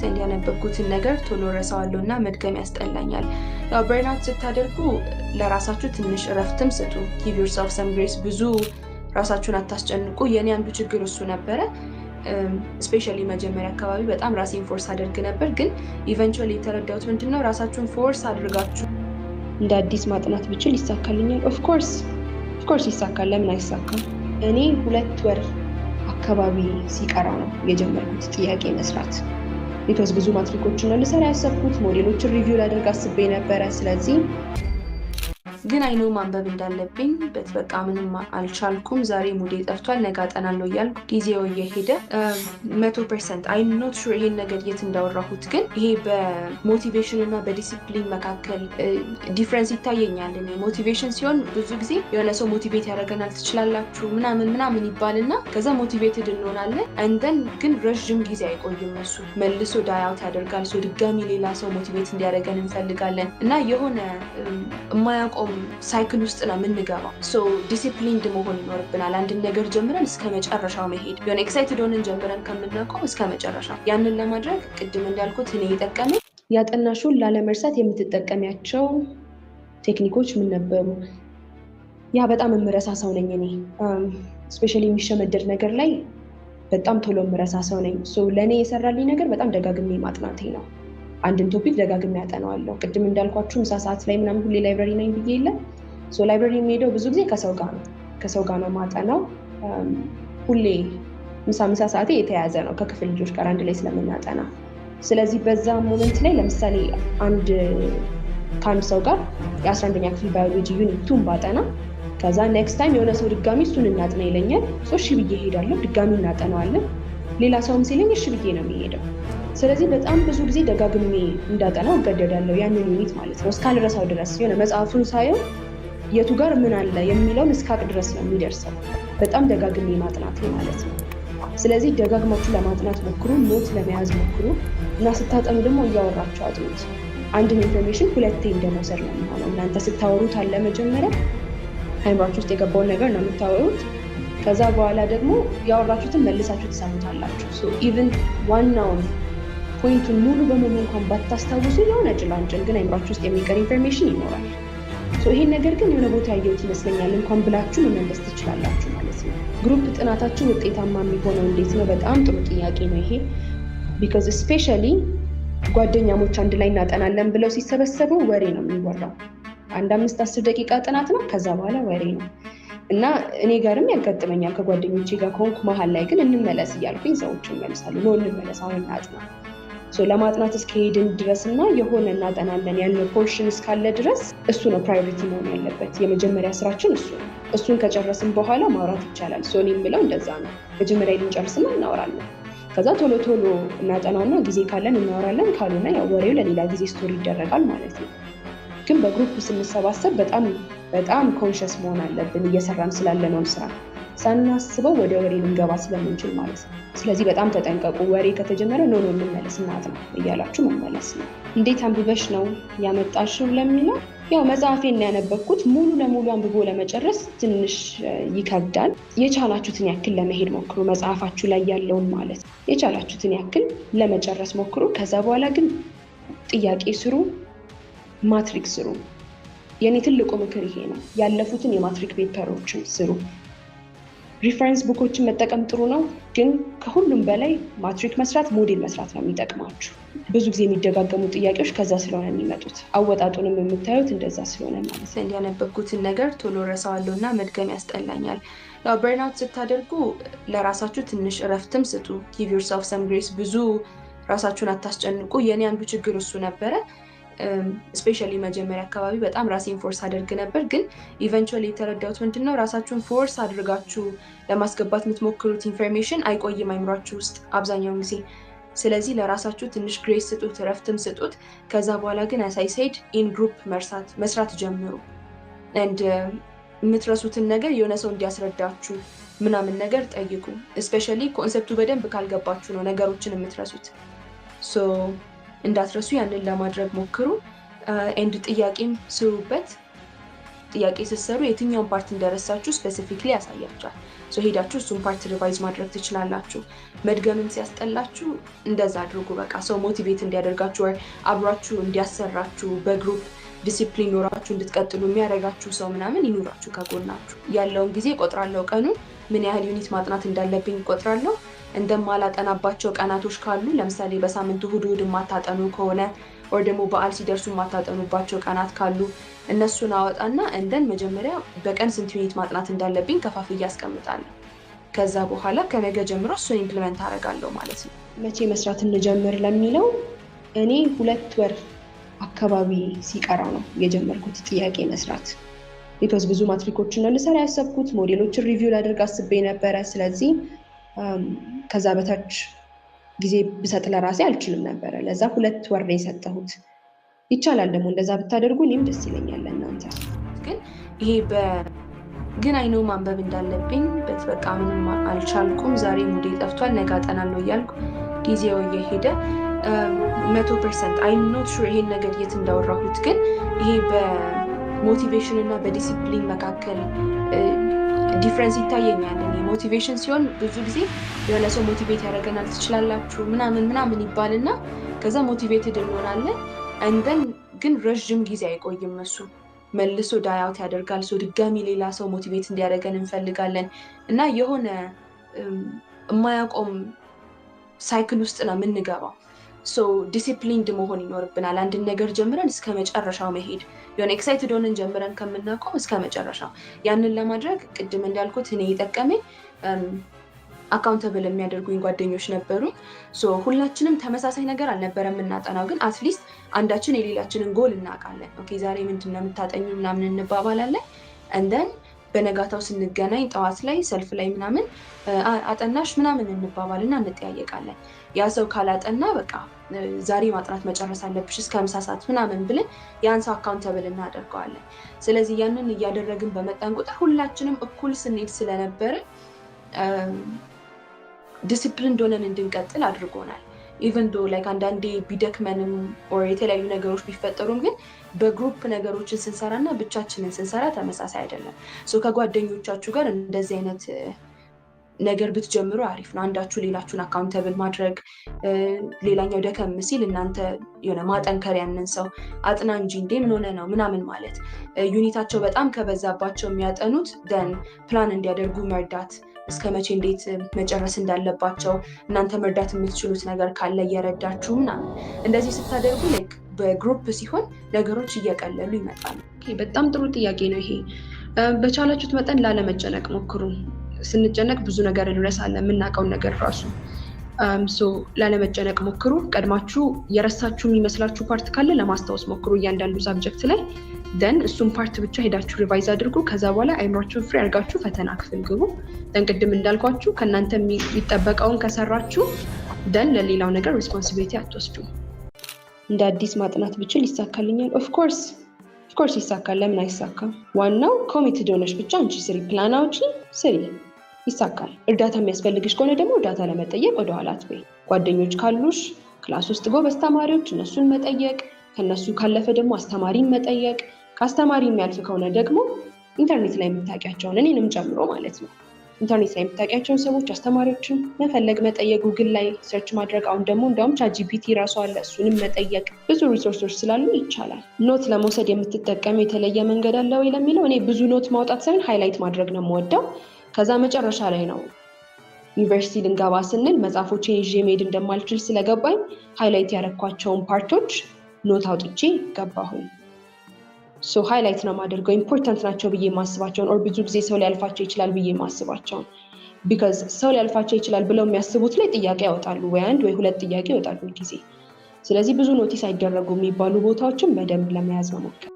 አንድ ያነበብኩትን ነገር ቶሎ ረሳዋለሁና መድገም ያስጠላኛል። ያው በርናውት ስታደርጉ ለራሳችሁ ትንሽ እረፍትም ስጡ። ጊቭ ዮርሰልፍ ሰም ግሬስ። ብዙ ራሳችሁን አታስጨንቁ። የኔ አንዱ ችግር እሱ ነበረ። ስፔሻሊ መጀመሪያ አካባቢ በጣም ራሴን ፎርስ አደርግ ነበር፣ ግን ኢቨንቹዋሊ የተረዳሁት ምንድነው ራሳችሁን ፎርስ አድርጋችሁ እንደ አዲስ ማጥናት ብችል ይሳካልኛል። ኦፍኮርስ ይሳካል። ለምን አይሳካም? እኔ 2 ወር አካባቢ ሲቀራ ነው የጀመርኩት ጥያቄ መስራት። ቢኮዝ ብዙ ማትሪኮችን ነው ልሰራ ያሰብኩት፣ ሞዴሎችን ሪቪው ላደርግ አስቤ ነበረ። ስለዚህ ግን አይነው ማንበብ እንዳለብኝ በቃ ምንም አልቻልኩም። ዛሬ ሙዴ ጠፍቷል፣ ነገ አጠናለሁ እያልኩ ጊዜው እየሄደ 100% አይ ኖት ሹር ይሄን ነገር የት እንዳወራሁት፣ ግን ይሄ በሞቲቬሽን እና በዲሲፕሊን መካከል ዲፍረንስ ይታየኛል። እኔ ሞቲቬሽን ሲሆን ብዙ ጊዜ የሆነ ሰው ሞቲቬት ያደርገናል፣ ትችላላችሁ ምናምን ይባልና ከዛ ሞቲቬትድ እንሆናለን። እንደን ግን ረዥም ጊዜ አይቆይም። እሱ መልሶ ዳያውት ያደርጋል። ሰው ድጋሚ ሌላ ሰው ሞቲቬት እንዲያደርገን እንፈልጋለን እና የሆነ የማያቆም ሳይክል ውስጥ ነው የምንገባው። ዲሲፕሊንድ መሆን ይኖርብናል። አንድን ነገር ጀምረን እስከ መጨረሻው መሄድ፣ የሆነ ኤክሳይትድ ሆነን ጀምረን ከምናቆም እስከ መጨረሻው። ያንን ለማድረግ ቅድም እንዳልኩት እኔ የጠቀመኝ ያጠናሹን ላለመርሳት የምትጠቀሚያቸው ቴክኒኮች ምን ነበሩ? ያ በጣም የምረሳ ሰው ነኝ እኔ። ስፔሻሊ የሚሸመደድ ነገር ላይ በጣም ቶሎ የምረሳ ሰው ነኝ። ለእኔ የሰራልኝ ነገር በጣም ደጋግሜ ማጥናቴ ነው። አንድን ቶፒክ ደጋግሜ ያጠናዋለሁ። ቅድም እንዳልኳችሁ ምሳ ሰዓት ላይ ምናምን ሁሌ ላይብረሪ ነኝ ብዬ የለ። ላይብረሪ የሚሄደው ብዙ ጊዜ ከሰው ጋር ነው ማጠናው። ሁሌ ምሳ ሰዓቴ የተያዘ ነው ከክፍል ልጆች ጋር አንድ ላይ ስለምናጠና። ስለዚህ በዛ ሞመንት ላይ ለምሳሌ ከአንድ ሰው ጋር የ11ኛ ክፍል ባዮሎጂ ዩኒት 2 ባጠና፣ ከዛ ኔክስት ታይም የሆነ ሰው ድጋሚ እሱን እናጥና ይለኛል። እሺ ብዬ ሄዳለሁ፣ ድጋሚ እናጠናዋለን። ሌላ ሰውም ሲለኝ እሺ ብዬ ነው የሚሄደው። ስለዚህ በጣም ብዙ ጊዜ ደጋግሜ እንዳጠናው እገደዳለሁ፣ ያንን ዩኒት ማለት ነው፣ እስካልረሳው ድረስ። የሆነ መጽሐፉን ሳየው የቱ ጋር ምን አለ የሚለውን እስካቅ ድረስ ነው የሚደርሰው፣ በጣም ደጋግሜ ማጥናቴ ማለት ነው። ስለዚህ ደጋግማችሁ ለማጥናት ሞክሩ፣ ኖት ለመያዝ ሞክሩ እና ስታጠኑ ደግሞ እያወራችሁ አጥኑት። አንድን ኢንፎርሜሽን 2ቴ እንደመውሰድ ነው የሚሆነው። እናንተ ስታወሩት አለ መጀመሪያ አይምሯችሁ ውስጥ የገባውን ነገር ነው የምታወሩት። ከዛ በኋላ ደግሞ ያወራችሁትን መልሳችሁ ትሰሙታላችሁ። ኢቭን ዋናውን ፖይንቱን ሙሉ በሙሉ እንኳን ባታስታውሱ የሆነ ጭላንጭል ግን አይምሯችሁ ውስጥ የሚቀር ኢንፎርሜሽን ይኖራል። ይሄን ነገር ግን የሆነ ቦታ ያየሁት ይመስለኛል እንኳን ብላችሁ መመለስ ትችላላችሁ ማለት ነው። ግሩፕ ጥናታችሁ ውጤታማ የሚሆነው እንዴት ነው? በጣም ጥሩ ጥያቄ ነው ይሄ። ቢኮዝ ስፔሻሊ ጓደኛሞች አንድ ላይ እናጠናለን ብለው ሲሰበሰቡ ወሬ ነው የሚወራው። 5-10 ደቂቃ ጥናት ነው፣ ከዛ በኋላ ወሬ ነው እና እኔ ጋርም ያጋጥመኛል። ከጓደኞቼ ጋር ከሆንኩ መሀል ላይ ግን እንመለስ እያልኩኝ ሰዎችን መልሳሉ። ነው እንመለስ አሁን እናጥና። ለማጥናት እስከሄድን ድረስ እና የሆነ እናጠናለን ያለ ፖርሽን እስካለ ድረስ እሱ ነው ፕራዮሪቲ መሆን ያለበት። የመጀመሪያ ስራችን እሱ ነው። እሱን ከጨረስን በኋላ ማውራት ይቻላል። እኔ የምለው እንደዛ ነው። መጀመሪያ ልንጨርስና እናወራለን። ከዛ ቶሎ እናጠናውና ጊዜ ካለን እናወራለን፣ ካልሆነ ያው ወሬው ለሌላ ጊዜ ስቶሪ ይደረጋል ማለት ነው። ግን በግሩፕ ስንሰባሰብ በጣም ኮንሽስ መሆን አለብን እየሰራን ስላለነው ስራ ሳናስበው ወደ ወሬ ልንገባ ስለምንችል ማለት ነው። ስለዚህ በጣም ተጠንቀቁ። ወሬ ከተጀመረ ኖ እንመለስ እናጥና እያላችሁ መመለስ ነው። እንዴት አንብበሽ ነው ያመጣሽው ለሚለው፣ ያው መጽሐፌን ያነበብኩት ሙሉ ለሙሉ አንብቦ ለመጨረስ ትንሽ ይከብዳል። የቻላችሁትን ያክል ለመሄድ ሞክሩ። መጽሐፋችሁ ላይ ያለውን ማለት ነው የቻላችሁትን ያክል ለመጨረስ ሞክሩ። ከዛ በኋላ ግን ጥያቄ ስሩ፣ ማትሪክ ስሩ። የኔ ትልቁ ምክር ይሄ ነው። ያለፉትን የማትሪክ ፔፐሮችን ስሩ። ሪፈረንስ ቡኮችን መጠቀም ጥሩ ነው፣ ግን ከሁሉም በላይ ማትሪክ መስራት፣ ሞዴል መስራት ነው የሚጠቅማችሁ። ብዙ ጊዜ የሚደጋገሙ ጥያቄዎች ከዛ ስለሆነ የሚመጡት፣ አወጣጡንም የምታዩት እንደዛ ስለሆነ ማለት ነው። ያነበብኩትን ነገር ቶሎ ረሳዋለሁ እና መድገም ያስጠላኛል። ያው በርናውት ስታደርጉ ለራሳችሁ ትንሽ እረፍትም ስጡ። ጊቭ ዮርሰልፍ ሰም ግሬስ። ብዙ ራሳችሁን አታስጨንቁ። የኔ አንዱ ችግር እሱ ነበረ። ስፔሻሊ መጀመሪያ አካባቢ በጣም ራሴን ፎርስ አደርግ ነበር፣ ግን ኢቨንቹዋሊ የተረዳሁት ምንድነው ራሳችሁን ፎርስ አድርጋችሁ ለማስገባት የምትሞክሩት ኢንፎርሜሽን አይቆይም አይምሯችሁ ውስጥ አብዛኛውን ጊዜ። ስለዚህ ለራሳችሁ ትንሽ ግሬስ ስጡት፣ እረፍትም ስጡት። ከዛ በኋላ ግን አሳይሳይድ ኢን ግሩፕ መስራት ጀምሩ። አንድ የምትረሱትን ነገር የሆነ ሰው እንዲያስረዳችሁ ምናምን ነገር ጠይቁ። ስፔሻሊ ኮንሰፕቱ በደንብ ካልገባችሁ ነው ነገሮችን የምትረሱት። እንዳትረሱ ያንን ለማድረግ ሞክሩ። ኤንድ ጥያቄም ስሩበት። ጥያቄ ስትሰሩ የትኛውን ፓርት እንደረሳችሁ ስፔሲፊክሊ ያሳያችኋል። ሶ ሄዳችሁ እሱን ፓርት ሪቫይዝ ማድረግ ትችላላችሁ። መድገምን ሲያስጠላችሁ እንደዛ አድርጉ። በቃ ሰው ሞቲቬት እንዲያደርጋችሁ ወይ አብሯችሁ እንዲያሰራችሁ በግሩፕ ዲሲፕሊን ኖራችሁ እንድትቀጥሉ የሚያደርጋችሁ ሰው ምናምን ይኑራችሁ ከጎናችሁ። ያለውን ጊዜ ቆጥራለሁ። ቀኑን ምን ያህል ዩኒት ማጥናት እንዳለብኝ ቆጥራለሁ። እንደማላጠናባቸው ቀናቶች ካሉ ለምሳሌ በሳምንቱ እሑድ የማታጠኑ ከሆነ ወይ ደግሞ በዓል ሲደርሱ የማታጠኑባቸው ቀናት ካሉ እነሱን አወጣና እንደን መጀመሪያ በቀን ስንት ዩኒት ማጥናት እንዳለብኝ ከፋፍዬ አስቀምጣለሁ። ከዛ በኋላ ከነገ ጀምሮ እሱን ኢምፕሊመንት አደርጋለሁ ማለት ነው። መቼ መስራት እንጀምር ለሚለው እኔ 2 ወር አካባቢ ሲቀራ ነው የጀመርኩት ጥያቄ መስራት። ቢኮዝ ብዙ ማትሪኮችን ነው ልሰራ ያሰብኩት፣ ሞዴሎችን ሪቪው ላደርግ አስቤ ነበረ። ስለዚህ ከዛ በታች ጊዜ ብሰጥ ለራሴ አልችልም ነበረ። ለዛ 2 ወር ነው የሰጠሁት። ይቻላል ደግሞ እንደዛ ብታደርጉ እኔም ደስ ይለኛል። እናንተ ግን ይሄ ግን አይነው ማንበብ እንዳለብኝ በቃ ምንም አልቻልኩም። ዛሬ ሙዴ ጠፍቷል፣ ነገ አጠናለሁ እያልኩ ጊዜው እየሄደ 100% አይም ኖት ሹር ይሄን ነገር የት እንዳወራሁት። ግን ይሄ በሞቲቬሽን እና በዲሲፕሊን መካከል ዲፍረንስ ይታየኛል። ሞቲቬሽን ሲሆን ብዙ ጊዜ የሆነ ሰው ሞቲቬት ያደርገናል፣ ትችላላችሁ ምናምን ይባልና ከዛ ሞቲቬትድ እንሆናለን። እንደን ግን ረዥም ጊዜ አይቆይም። እሱ መልሶ ዳያውት ያደርጋል። ሰው ድጋሚ ሌላ ሰው ሞቲቬት እንዲያደርገን እንፈልጋለን እና የሆነ የማያቆም ሳይክል ውስጥ ነው የምንገባው። ሶ ዲሲፕሊንድ መሆን ይኖርብናል። አንድን ነገር ጀምረን እስከ መጨረሻው መሄድ፣ የሆነ ኤክሳይትድ ሆነን ጀምረን ከምናቆም እስከ መጨረሻው። ያንን ለማድረግ ቅድም እንዳልኩት እኔ የጠቀመኝ አካውንተብል የሚያደርጉኝ ጓደኞች ነበሩ። ሶ ሁላችንም ተመሳሳይ ነገር አልነበረ የምናጠናው፣ ግን አትሊስት አንዳችን የሌላችንን ጎል እናውቃለን። ኦኬ ዛሬ ምንድን ነው የምታጠኙ ምናምን እንባባላለን። እንደን በነጋታው ስንገናኝ ጠዋት ላይ ሰልፍ ላይ ምናምን አጠናሽ ምናምን እንባባልና እንጠያየቃለን። ያ ሰው ካላጠና በቃ ዛሬ ማጥናት መጨረስ አለብሽ እስከ 50 ሰዓት ምናምን ብለን ያን ሰው አካውንተብል እናደርገዋለን። ስለዚህ ያንን እያደረግን በመጣን ቁጥር ሁላችንም እኩል ስንሄድ ስለነበረ ዲሲፕሊን ሆነን እንድንቀጥል አድርጎናል። ኢቨን ዶ ላይክ አንዳንዴ ቢደክመንም ኦር የተለያዩ ነገሮች ቢፈጠሩም ግን በግሩፕ ነገሮችን ስንሰራና ብቻችንን ስንሰራ ተመሳሳይ አይደለም። ሶ ከጓደኞቻችሁ ጋር እንደዚህ አይነት ነገር ብትጀምሩ አሪፍ ነው። አንዳችሁ ሌላችሁን አካውንተብል ማድረግ፣ ሌላኛው ደከም ሲል እናንተ የሆነ ማጠንከር፣ ያንን ሰው አጥና እንጂ እንዴ ምን ሆነ ነው ምናምን ማለት። ዩኒታቸው በጣም ከበዛባቸው የሚያጠኑት ደን ፕላን እንዲያደርጉ መርዳት፣ እስከ መቼ እንዴት መጨረስ እንዳለባቸው እናንተ መርዳት የምትችሉት ነገር ካለ እየረዳችሁ ምናምን። እንደዚህ ስታደርጉ ላይክ በግሩፕ ሲሆን ነገሮች እየቀለሉ ይመጣሉ። በጣም ጥሩ ጥያቄ ነው ይሄ። በቻላችሁት መጠን ላለመጨነቅ ሞክሩ። ስንጨነቅ ብዙ ነገር እንረሳለን፣ የምናውቀውን ነገር ራሱ። ላለመጨነቅ ሞክሩ። ቀድማችሁ የረሳችሁ የሚመስላችሁ ፓርት ካለ ለማስታወስ ሞክሩ እያንዳንዱ ሳብጀክት ላይ። ደን እሱም ፓርት ብቻ ሄዳችሁ ሪቫይዝ አድርጉ። ከዛ በኋላ አይምሯችሁን ፍሪ አድርጋችሁ ፈተና ክፍል ግቡ። ደን ቅድም እንዳልኳችሁ ከእናንተ የሚጠበቀውን ከሰራችሁ ደን ለሌላው ነገር ሪስፖንሲቢሊቲ አትወስዱ። እንደ አዲስ ማጥናት ብችል ይሳካልኛል? ኦፍኮርስ ይሳካል። ለምን አይሳካም? ዋናው ኮሚትድ ሆነሽ ብቻ አንቺ ስሪ፣ ፕላን አውጪ፣ ስሪ፣ ይሳካል። እርዳታ የሚያስፈልግሽ ከሆነ ደግሞ እርዳታ ለመጠየቅ ወደኋላ አትበይ። ጓደኞች ካሉሽ ክላስ ውስጥ ጎበዝ ተማሪዎች፣ እነሱን መጠየቅ፣ ከነሱ ካለፈ ደግሞ አስተማሪን መጠየቅ፣ ከአስተማሪ የሚያልፍ ከሆነ ደግሞ ኢንተርኔት ላይ የምታውቂያቸውን እኔንም ጨምሮ ማለት ነው ኢንተርኔት ላይ የምታውቂያቸውን ሰዎች አስተማሪዎችን መፈለግ፣ መጠየቅ፣ ጉግል ላይ ሰርች ማድረግ። አሁን ደግሞ እንዲያውም ቻትጂፒቲ ራሱ አለ፣ እሱንም መጠየቅ። ብዙ ሪሶርሶች ስላሉ ይቻላል። ኖት ለመውሰድ የምትጠቀመው የተለየ መንገድ አለ ወይ ለሚለው እኔ ብዙ ኖት ማውጣት ሳይሆን ሃይላይት ማድረግ ነው የምወደው። ከዛ መጨረሻ ላይ ነው ዩኒቨርሲቲ ልንገባ ስንል መጽሐፎችን ይዤ መሄድ እንደማልችል ስለገባኝ ሃይላይት ያደረኳቸውን ፓርቶች ኖት አውጥቼ ገባሁኝ። ሃይላይት ነው ማደርገው ኢምፖርታንት ናቸው ብዬ ማስባቸውን፣ ኦር ብዙ ጊዜ ሰው ሊያልፋቸው ይችላል ብዬ ማስባቸውን። ቢካዝ ሰው ሊያልፋቸው ይችላል ብለው የሚያስቡት ላይ ጥያቄ ያወጣሉ፣ ወይ 1 ወይ 2 ጥያቄ ይወጣሉ ጊዜ። ስለዚህ ብዙ ኖቲስ አይደረጉ የሚባሉ ቦታዎችን በደንብ ለመያዝ መሞከር